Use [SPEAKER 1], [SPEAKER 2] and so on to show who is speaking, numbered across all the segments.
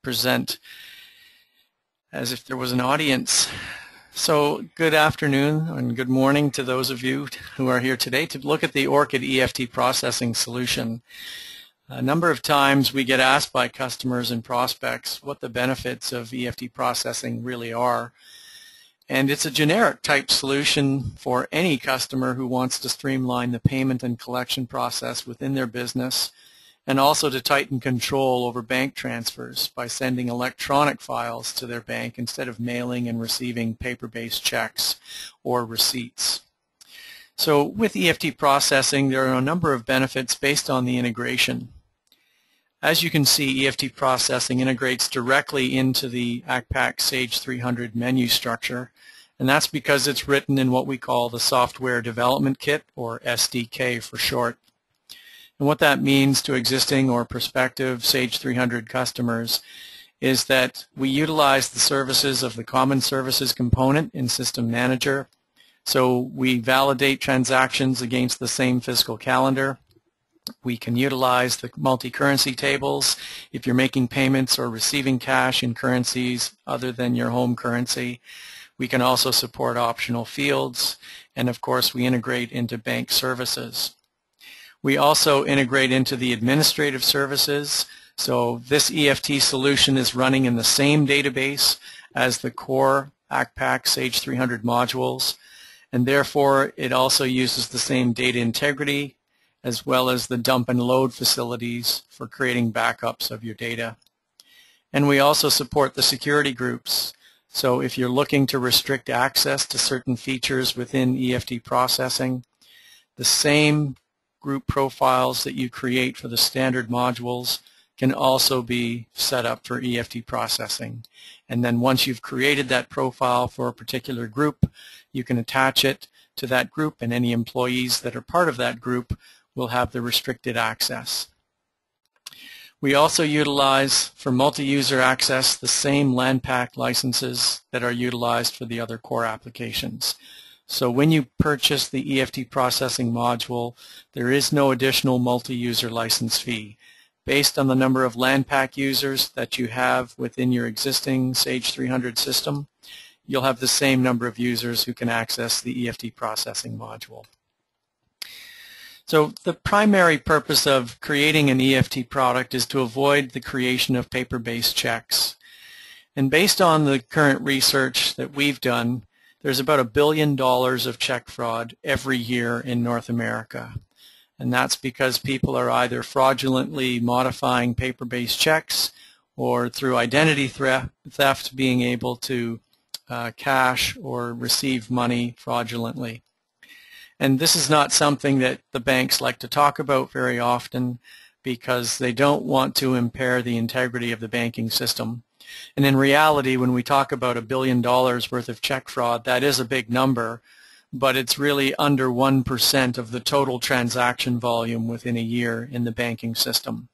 [SPEAKER 1] present as if there was an audience. So good afternoon and good morning to those of you who are here today to look at the Orchid EFT processing solution. A number of times we get asked by customers and prospects what the benefits of EFT processing really are. And it's a generic type solution for any customer who wants to streamline the payment and collection process within their business, and also to tighten control over bank transfers by sending electronic files to their bank instead of mailing and receiving paper-based checks or receipts. So with EFT processing, there are a number of benefits based on the integration. As you can see, EFT processing integrates directly into the Accpac Sage 300 menu structure, and that's because it's written in what we call the Software Development Kit, or SDK for short. And what that means to existing or prospective Sage 300 customers is that we utilize the services of the Common Services component in System Manager. So we validate transactions against the same fiscal calendar. We can utilize the multi-currency tables if you're making payments or receiving cash in currencies other than your home currency. We can also support optional fields, and of course we integrate into bank services. We also integrate into the administrative services, so this EFT solution is running in the same database as the core Accpac Sage 300 modules, and therefore it also uses the same data integrity as well as the dump and load facilities for creating backups of your data. And we also support the security groups, so if you're looking to restrict access to certain features within EFT processing, the same group profiles that you create for the standard modules can also be set up for EFT processing. And then once you've created that profile for a particular group, you can attach it to that group, and any employees that are part of that group will have the restricted access. We also utilize for multi-user access the same LANPAC licenses that are utilized for the other core applications. So when you purchase the EFT processing module, there is no additional multi-user license fee. Based on the number of LANPAC users that you have within your existing Sage 300 system, you'll have the same number of users who can access the EFT processing module. So the primary purpose of creating an EFT product is to avoid the creation of paper-based checks. And based on the current research that we've done, there's about $1 billion of check fraud every year in North America. And that's because people are either fraudulently modifying paper-based checks or through identity theft being able to cash or receive money fraudulently. And this is not something that the banks like to talk about very often because they don't want to impair the integrity of the banking system. And in reality, when we talk about $1 billion worth of check fraud, that is a big number, but it's really under 1% of the total transaction volume within a year in the banking system.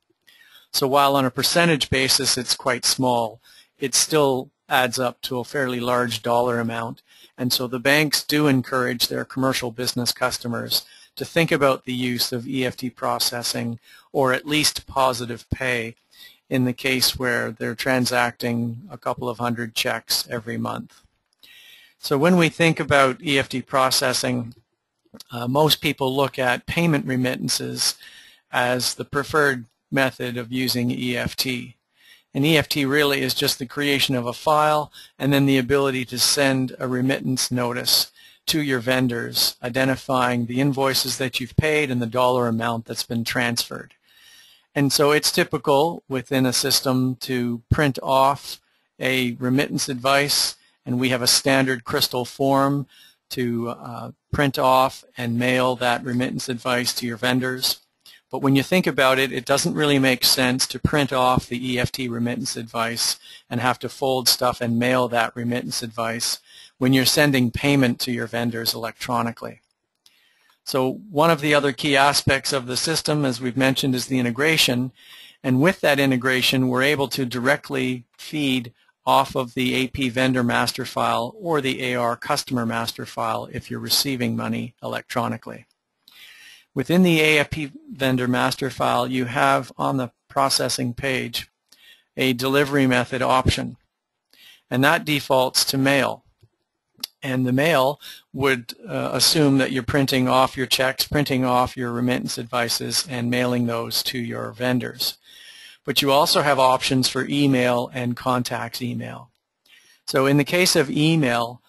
[SPEAKER 1] So while on a percentage basis it's quite small, it still adds up to a fairly large dollar amount. And so the banks do encourage their commercial business customers to think about the use of EFT processing, or at least positive pay, in the case where they're transacting a couple of hundred checks every month. So when we think about EFT processing, most people look at payment remittances as the preferred method of using EFT. And EFT really is just the creation of a file and then the ability to send a remittance notice to your vendors, identifying the invoices that you've paid and the dollar amount that's been transferred. And so it's typical within a system to print off a remittance advice, and we have a standard crystal form to print off and mail that remittance advice to your vendors. But when you think about it, it doesn't really make sense to print off the EFT remittance advice and have to fold stuff and mail that remittance advice when you're sending payment to your vendors electronically. So one of the other key aspects of the system, as we've mentioned, is the integration. And with that integration, we're able to directly feed off of the AP vendor master file or the AR customer master file if you're receiving money electronically. Within the AP vendor master file, you have on the processing page a delivery method option, and that defaults to mail. And the mail would assume that you're printing off your checks, printing off your remittance advices, and mailing those to your vendors. But you also have options for email and contacts email. So in the case of email,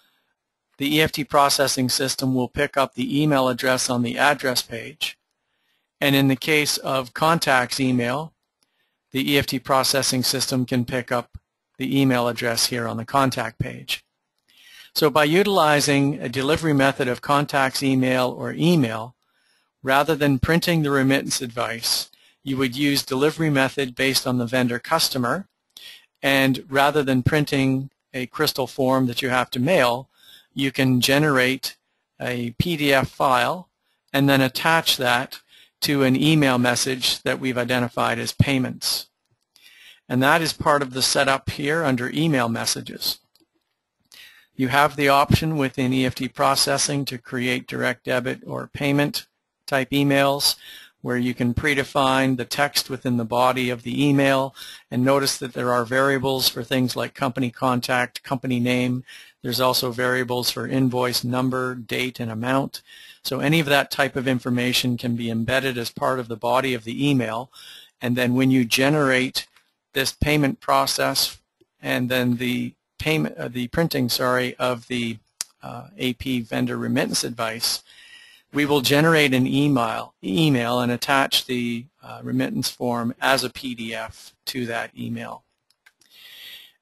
[SPEAKER 1] the EFT processing system will pick up the email address on the address page. And in the case of contacts email, the EFT processing system can pick up the email address here on the contact page. So by utilizing a delivery method of contacts email or email, rather than printing the remittance advice, you would use delivery method based on the vendor customer, and rather than printing a crystal form that you have to mail, you can generate a PDF file and then attach that to an email message that we've identified as payments. And that is part of the setup here under email messages. You have the option within EFT processing to create direct debit or payment type emails where you can predefine the text within the body of the email, and notice that there are variables for things like company contact, company name. There's also variables for invoice number, date, and amount. So any of that type of information can be embedded as part of the body of the email, and then when you generate this payment process and then the printing of the AP vendor remittance advice, we will generate an email and attach the remittance form as a PDF to that email.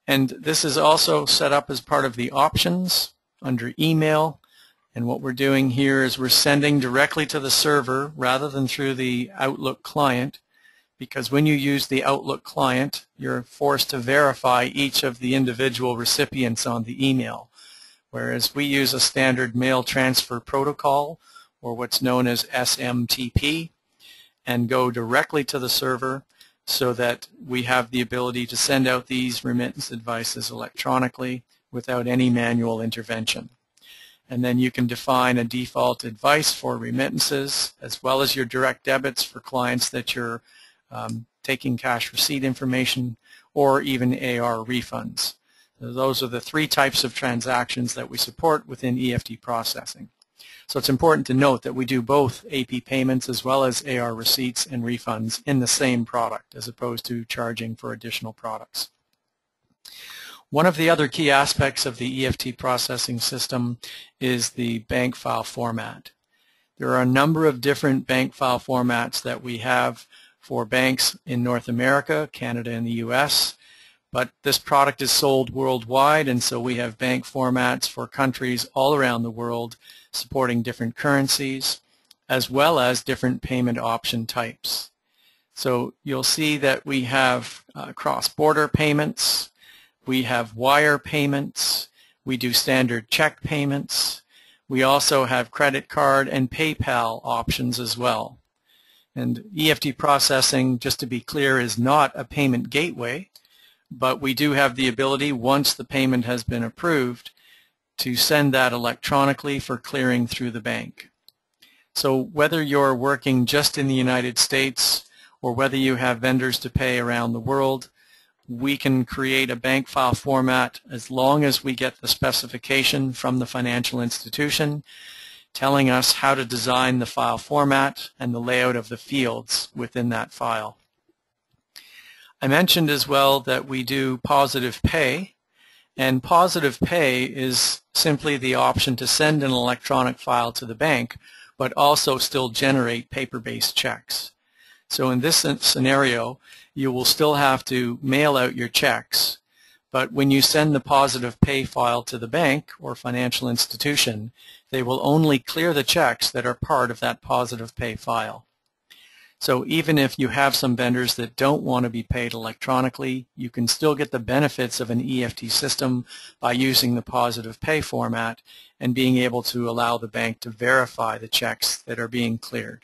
[SPEAKER 1] And this is also set up as part of the options under email. And what we're doing here is we're sending directly to the server rather than through the Outlook client, because when you use the Outlook client, you're forced to verify each of the individual recipients on the email, whereas we use a standard mail transfer protocol, or what's known as SMTP, and go directly to the server so that we have the ability to send out these remittance advices electronically without any manual intervention. And then you can define a default advice for remittances as well as your direct debits for clients that you're taking cash receipt information, or even AR refunds. So those are the three types of transactions that we support within EFT processing. So it's important to note that we do both AP payments as well as AR receipts and refunds in the same product, as opposed to charging for additional products. One of the other key aspects of the EFT processing system is the bank file format. There are a number of different bank file formats that we have for banks in North America, Canada, and the US, but this product is sold worldwide, and so we have bank formats for countries all around the world supporting different currencies as well as different payment option types. So you'll see that we have cross-border payments, we have wire payments, we do standard check payments, we also have credit card and PayPal options as well. And EFT processing, just to be clear, is not a payment gateway, but we do have the ability, once the payment has been approved, to send that electronically for clearing through the bank. So whether you're working just in the United States or whether you have vendors to pay around the world, we can create a bank file format as long as we get the specification from the financial institution telling us how to design the file format and the layout of the fields within that file. I mentioned as well that we do positive pay, and positive pay is simply the option to send an electronic file to the bank but also still generate paper-based checks. So in this scenario, you will still have to mail out your checks, but when you send the positive pay file to the bank or financial institution, they will only clear the checks that are part of that positive pay file. So even if you have some vendors that don't want to be paid electronically, you can still get the benefits of an EFT system by using the positive pay format and being able to allow the bank to verify the checks that are being cleared.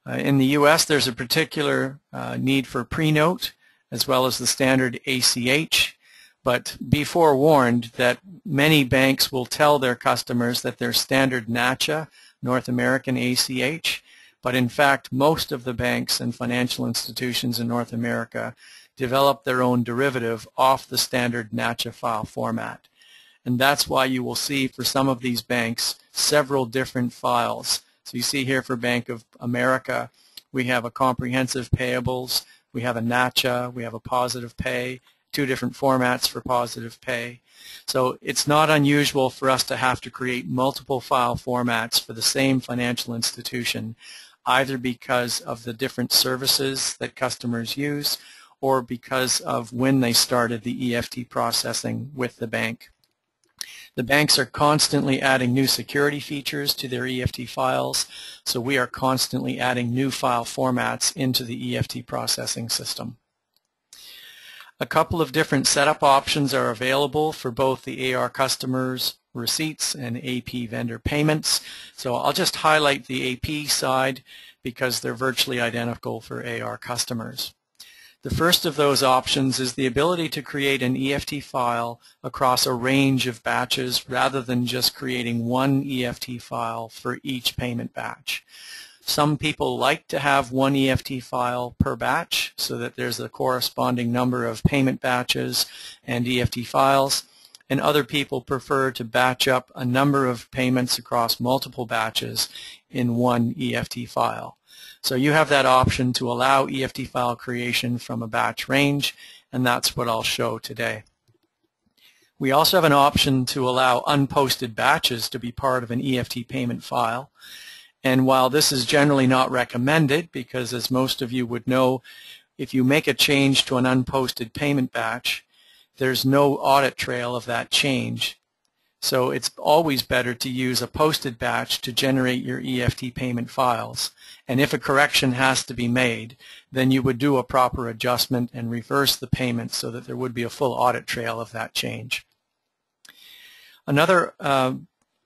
[SPEAKER 1] In the US, there's a particular need for pre-note as well as the standard ACH, but be forewarned that many banks will tell their customers that their standard NACHA, North American ACH, but in fact most of the banks and financial institutions in North America develop their own derivative off the standard NACHA file format. And that's why you will see for some of these banks several different files. So you see here for Bank of America, we have a comprehensive payables, we have a NACHA, we have a positive pay, two different formats for positive pay. So it's not unusual for us to have to create multiple file formats for the same financial institution, either because of the different services that customers use or because of when they started the EFT processing with the bank. The banks are constantly adding new security features to their EFT files, so we are constantly adding new file formats into the EFT processing system. A couple of different setup options are available for both the AR customers receipts and AP vendor payments. So I'll just highlight the AP side because they're virtually identical for AR customers. The first of those options is the ability to create an EFT file across a range of batches rather than just creating one EFT file for each payment batch. Some people like to have one EFT file per batch so that there's a corresponding number of payment batches and EFT files, and other people prefer to batch up a number of payments across multiple batches in one EFT file. So you have that option to allow EFT file creation from a batch range, and that's what I'll show today. We also have an option to allow unposted batches to be part of an EFT payment file. And while this is generally not recommended, because as most of you would know, if you make a change to an unposted payment batch, there's no audit trail of that change. So it's always better to use a posted batch to generate your EFT payment files. And if a correction has to be made, then you would do a proper adjustment and reverse the payment so that there would be a full audit trail of that change. Another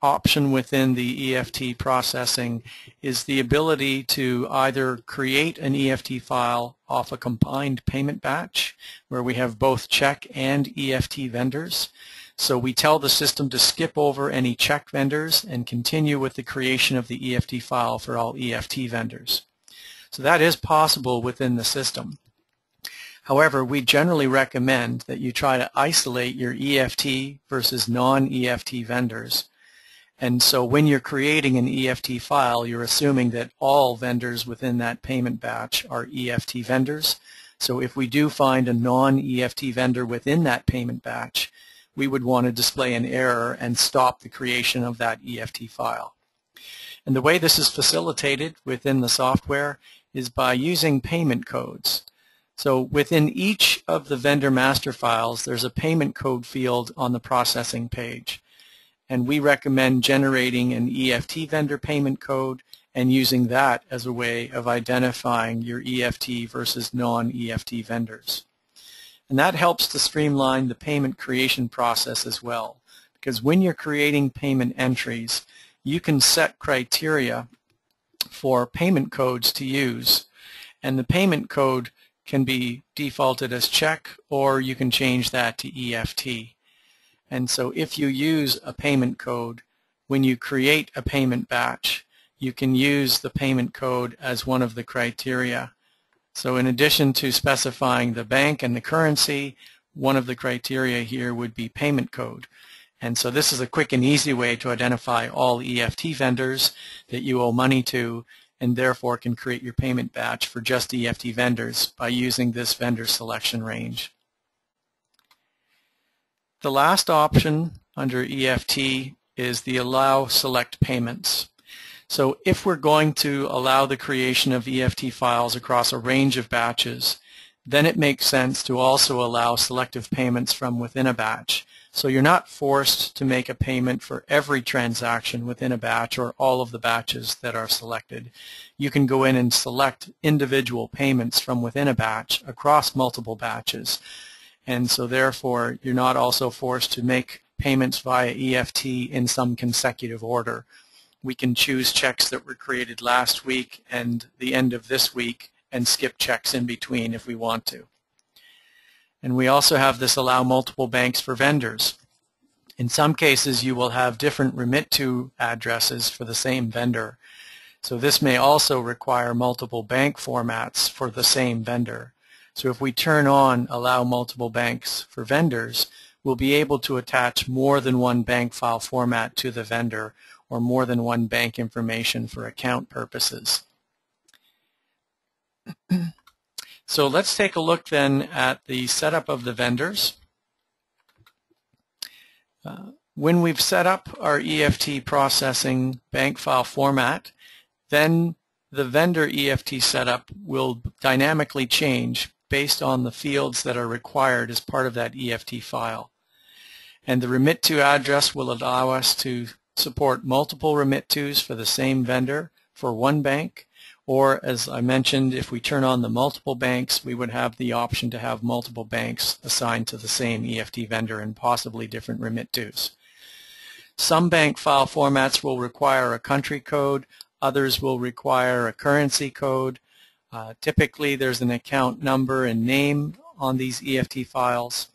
[SPEAKER 1] option within the EFT processing is the ability to either create an EFT file off a combined payment batch where we have both check and EFT vendors. So we tell the system to skip over any check vendors and continue with the creation of the EFT file for all EFT vendors. So that is possible within the system. However, we generally recommend that you try to isolate your EFT versus non-EFT vendors. And so when you're creating an EFT file, you're assuming that all vendors within that payment batch are EFT vendors. So if we do find a non-EFT vendor within that payment batch, we would want to display an error and stop the creation of that EFT file. And the way this is facilitated within the software is by using payment codes. So within each of the vendor master files, there's a payment code field on the processing page. And we recommend generating an EFT vendor payment code and using that as a way of identifying your EFT versus non-EFT vendors. And that helps to streamline the payment creation process as well, because when you're creating payment entries, you can set criteria for payment codes to use, and the payment code can be defaulted as check, or you can change that to EFT. And so if you use a payment code, when you create a payment batch, you can use the payment code as one of the criteria. So in addition to specifying the bank and the currency, one of the criteria here would be payment code. And so this is a quick and easy way to identify all EFT vendors that you owe money to, and therefore can create your payment batch for just EFT vendors by using this vendor selection range. The last option under EFT is the Allow Select Payments. So if we're going to allow the creation of EFT files across a range of batches, then it makes sense to also allow selective payments from within a batch. So you're not forced to make a payment for every transaction within a batch or all of the batches that are selected. You can go in and select individual payments from within a batch across multiple batches. And so therefore, you're not also forced to make payments via EFT in some consecutive order. We can choose checks that were created last week and the end of this week and skip checks in between if we want to. And we also have this allow multiple banks for vendors. In some cases, you will have different remit to addresses for the same vendor. So this may also require multiple bank formats for the same vendor. So if we turn on Allow Multiple Banks for Vendors, we'll be able to attach more than one bank file format to the vendor or more than one bank information for account purposes. So let's take a look then at the setup of the vendors. When we've set up our EFT processing bank file format, then the vendor EFT setup will dynamically change based on the fields that are required as part of that EFT file. And the remit to address will allow us to support multiple remit tos for the same vendor for one bank, or as I mentioned, if we turn on the multiple banks, we would have the option to have multiple banks assigned to the same EFT vendor and possibly different remit tos. Some bank file formats will require a country code, others will require a currency code. Typically there's an account number and name on these EFT files.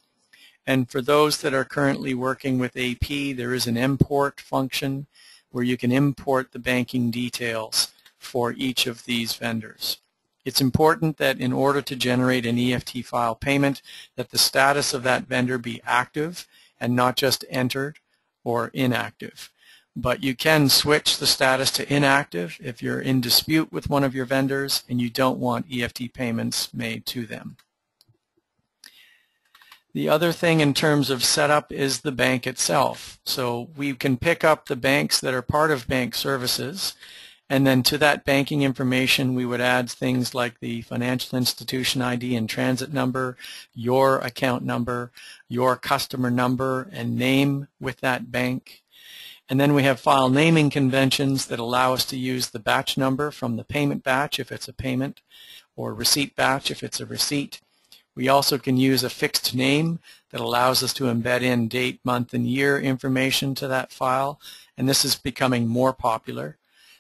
[SPEAKER 1] And for those that are currently working with AP, there is an import function where you can import the banking details for each of these vendors. It's important that in order to generate an EFT file payment, that the status of that vendor be active and not just entered or inactive. But you can switch the status to inactive if you're in dispute with one of your vendors and you don't want EFT payments made to them. The other thing in terms of setup is the bank itself. So we can pick up the banks that are part of bank services, and then to that banking information we would add things like the financial institution ID and transit number, your account number, your customer number and name with that bank. And then we have file naming conventions that allow us to use the batch number from the payment batch if it's a payment, or receipt batch if it's a receipt. We also can use a fixed name that allows us to embed in date, month, and year information to that file, and this is becoming more popular.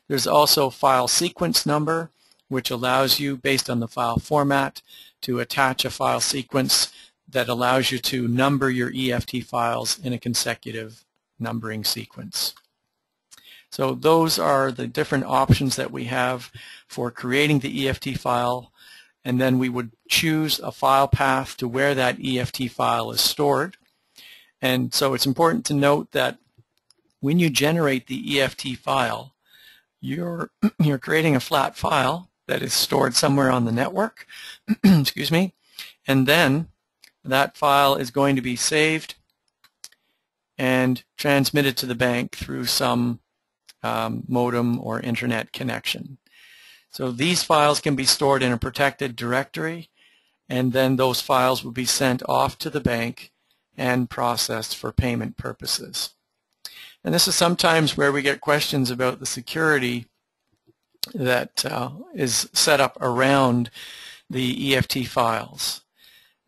[SPEAKER 1] There's also file sequence number, which allows you, based on the file format, to attach a file sequence that allows you to number your EFT files in a consecutive numbering sequence. So those are the different options that we have for creating the EFT file, and then we would choose a file path to where that EFT file is stored. And so it's important to note that when you generate the EFT file, you're creating a flat file that is stored somewhere on the network, excuse me, and then that file is going to be saved and transmitted to the bank through some modem or internet connection. So these files can be stored in a protected directory, and then those files will be sent off to the bank and processed for payment purposes. And this is sometimes where we get questions about the security that is set up around the EFT files.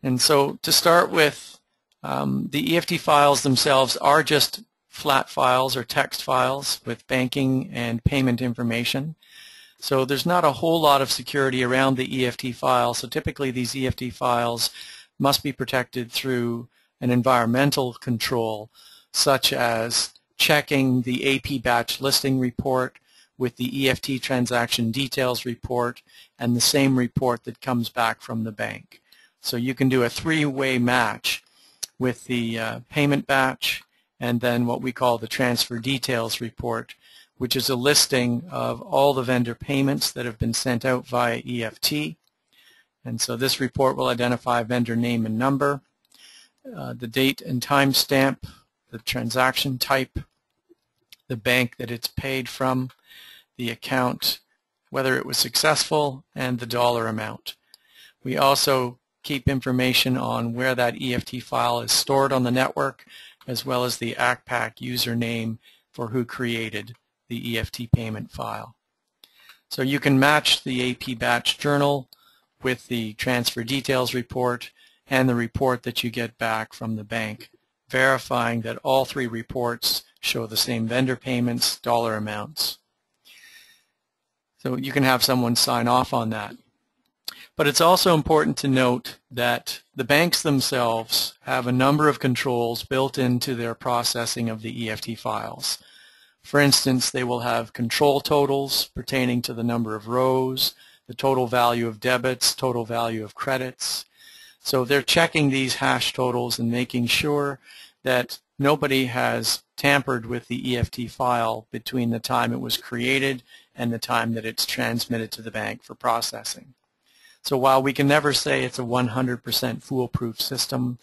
[SPEAKER 1] And so to start with, the EFT files themselves are just flat files or text files with banking and payment information. So there's not a whole lot of security around the EFT file. So typically these EFT files must be protected through an environmental control, such as checking the AP batch listing report with the EFT transaction details report and the same report that comes back from the bank. So you can do a three-way match with the payment batch and then what we call the transfer details report, which is a listing of all the vendor payments that have been sent out via EFT. And so this report will identify vendor name and number, the date and time stamp, the transaction type, the bank that it's paid from, the account, whether it was successful, and the dollar amount. We also keep information on where that EFT file is stored on the network, as well as the Accpac username for who created the EFT payment file. So you can match the AP batch journal with the transfer details report and the report that you get back from the bank, verifying that all three reports show the same vendor payments, dollar amounts. So you can have someone sign off on that. But it's also important to note that the banks themselves have a number of controls built into their processing of the EFT files. For instance, they will have control totals pertaining to the number of rows, the total value of debits, total value of credits. So they're checking these hash totals and making sure that nobody has tampered with the EFT file between the time it was created and the time that it's transmitted to the bank for processing. So while we can never say it's a 100% foolproof system,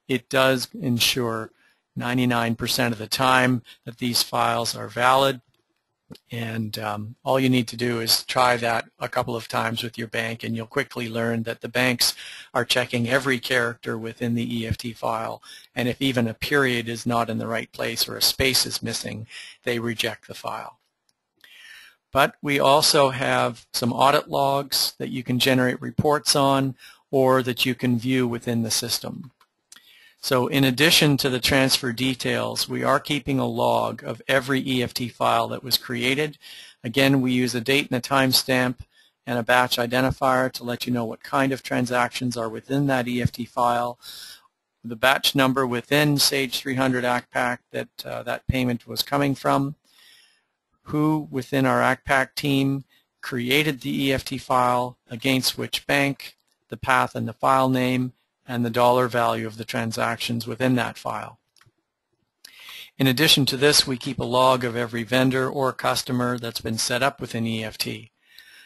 [SPEAKER 1] it does ensure 99% of the time that these files are valid, and all you need to do is try that a couple of times with your bank, and you'll quickly learn that the banks are checking every character within the EFT file, and if even a period is not in the right place or a space is missing, they reject the file. But we also have some audit logs that you can generate reports on or that you can view within the system. So in addition to the transfer details, we are keeping a log of every EFT file that was created. Again, we use a date and a timestamp and a batch identifier to let you know what kind of transactions are within that EFT file, the batch number within Sage 300 Accpac that that payment was coming from, who within our Accpac team created the EFT file, against which bank, the path and the file name, and the dollar value of the transactions within that file. In addition to this, we keep a log of every vendor or customer that's been set up within EFT.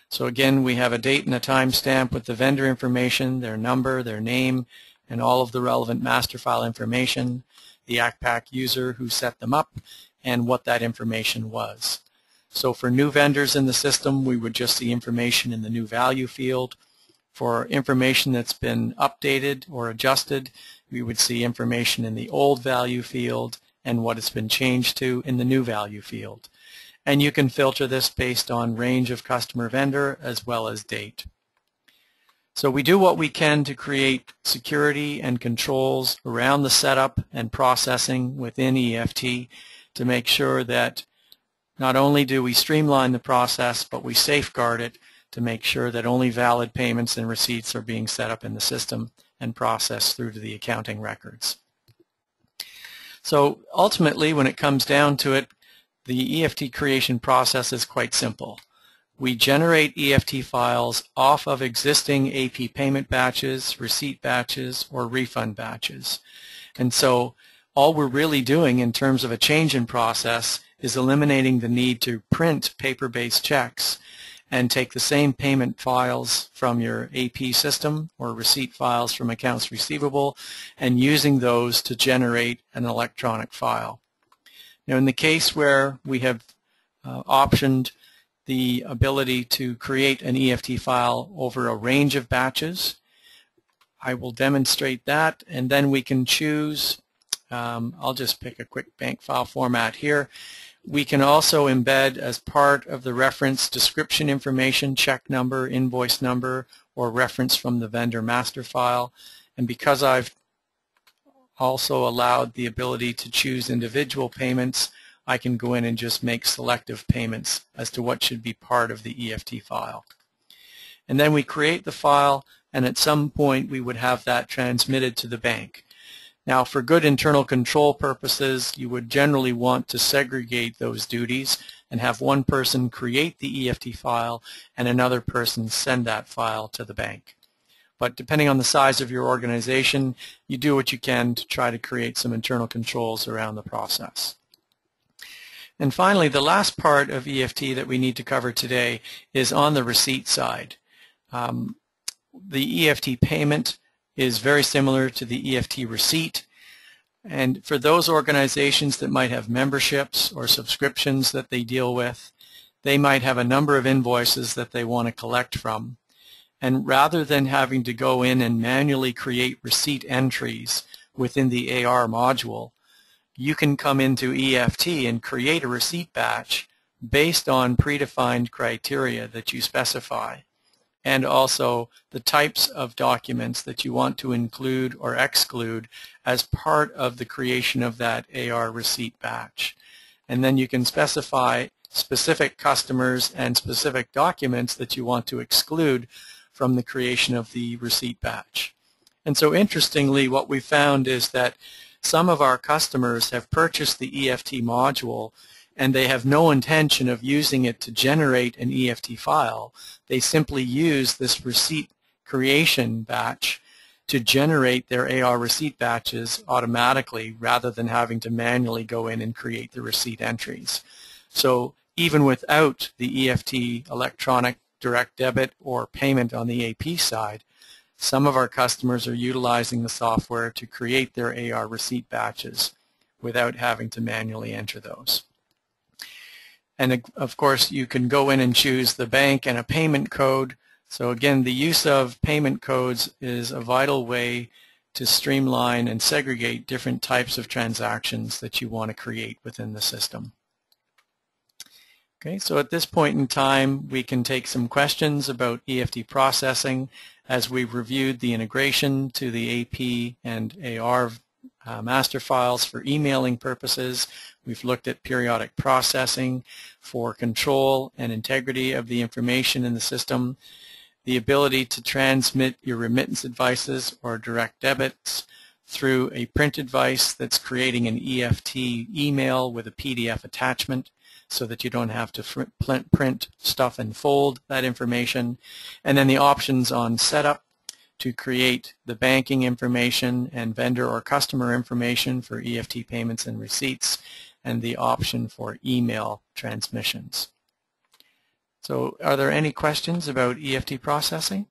[SPEAKER 1] So again, we have a date and a timestamp with the vendor information, their number, their name, and all of the relevant master file information, the Accpac user who set them up, and what that information was. So for new vendors in the system, we would just see information in the new value field. For information that's been updated or adjusted, we would see information in the old value field and what it's been changed to in the new value field. And you can filter this based on range of customer vendor as well as date. So we do what we can to create security and controls around the setup and processing within EFT to make sure that not only do we streamline the process, but we safeguard it to make sure that only valid payments and receipts are being set up in the system and processed through to the accounting records. So ultimately, when it comes down to it, the EFT creation process is quite simple. We generate EFT files off of existing AP payment batches, receipt batches, or refund batches. And so all we're really doing in terms of a change in process is eliminating the need to print paper-based checks and take the same payment files from your AP system or receipt files from accounts receivable and using those to generate an electronic file. Now, in the case where we have optioned the ability to create an EFT file over a range of batches, I will demonstrate that, and then we can choose, I'll just pick a quick bank file format here. We can also embed as part of the reference description information, check number, invoice number, or reference from the vendor master file. And because I've also allowed the ability to choose individual payments, I can go in and just make selective payments as to what should be part of the EFT file. And then we create the file, and at some point we would have that transmitted to the bank. Now, for good internal control purposes, you would generally want to segregate those duties and have one person create the EFT file and another person send that file to the bank. But depending on the size of your organization, you do what you can to try to create some internal controls around the process. And finally, the last part of EFT that we need to cover today is on the receipt side. The EFT payment is very similar to the EFT receipt, and for those organizations that might have memberships or subscriptions that they deal with, they might have a number of invoices that they want to collect from, and rather than having to go in and manually create receipt entries within the AR module, you can come into EFT and create a receipt batch based on predefined criteria that you specify, and also the types of documents that you want to include or exclude as part of the creation of that AR receipt batch. And then you can specify specific customers and specific documents that you want to exclude from the creation of the receipt batch. And so interestingly, what we found is that some of our customers have purchased the EFT module and they have no intention of using it to generate an EFT file. They simply use this receipt creation batch to generate their AR receipt batches automatically rather than having to manually go in and create the receipt entries. So even without the EFT electronic direct debit or payment on the AP side, some of our customers are utilizing the software to create their AR receipt batches without having to manually enter those. And of course, you can go in and choose the bank and a payment code. So again, the use of payment codes is a vital way to streamline and segregate different types of transactions that you want to create within the system. Okay, so at this point in time, we can take some questions about EFT processing as we've reviewed the integration to the AP and AR master files for emailing purposes. We've looked at periodic processing for control and integrity of the information in the system, the ability to transmit your remittance advices or direct debits through a print advice that's creating an EFT email with a PDF attachment so that you don't have to print stuff and fold that information, and then the options on setup to create the banking information and vendor or customer information for EFT payments and receipts, and the option for email transmissions. So are there any questions about EFT processing?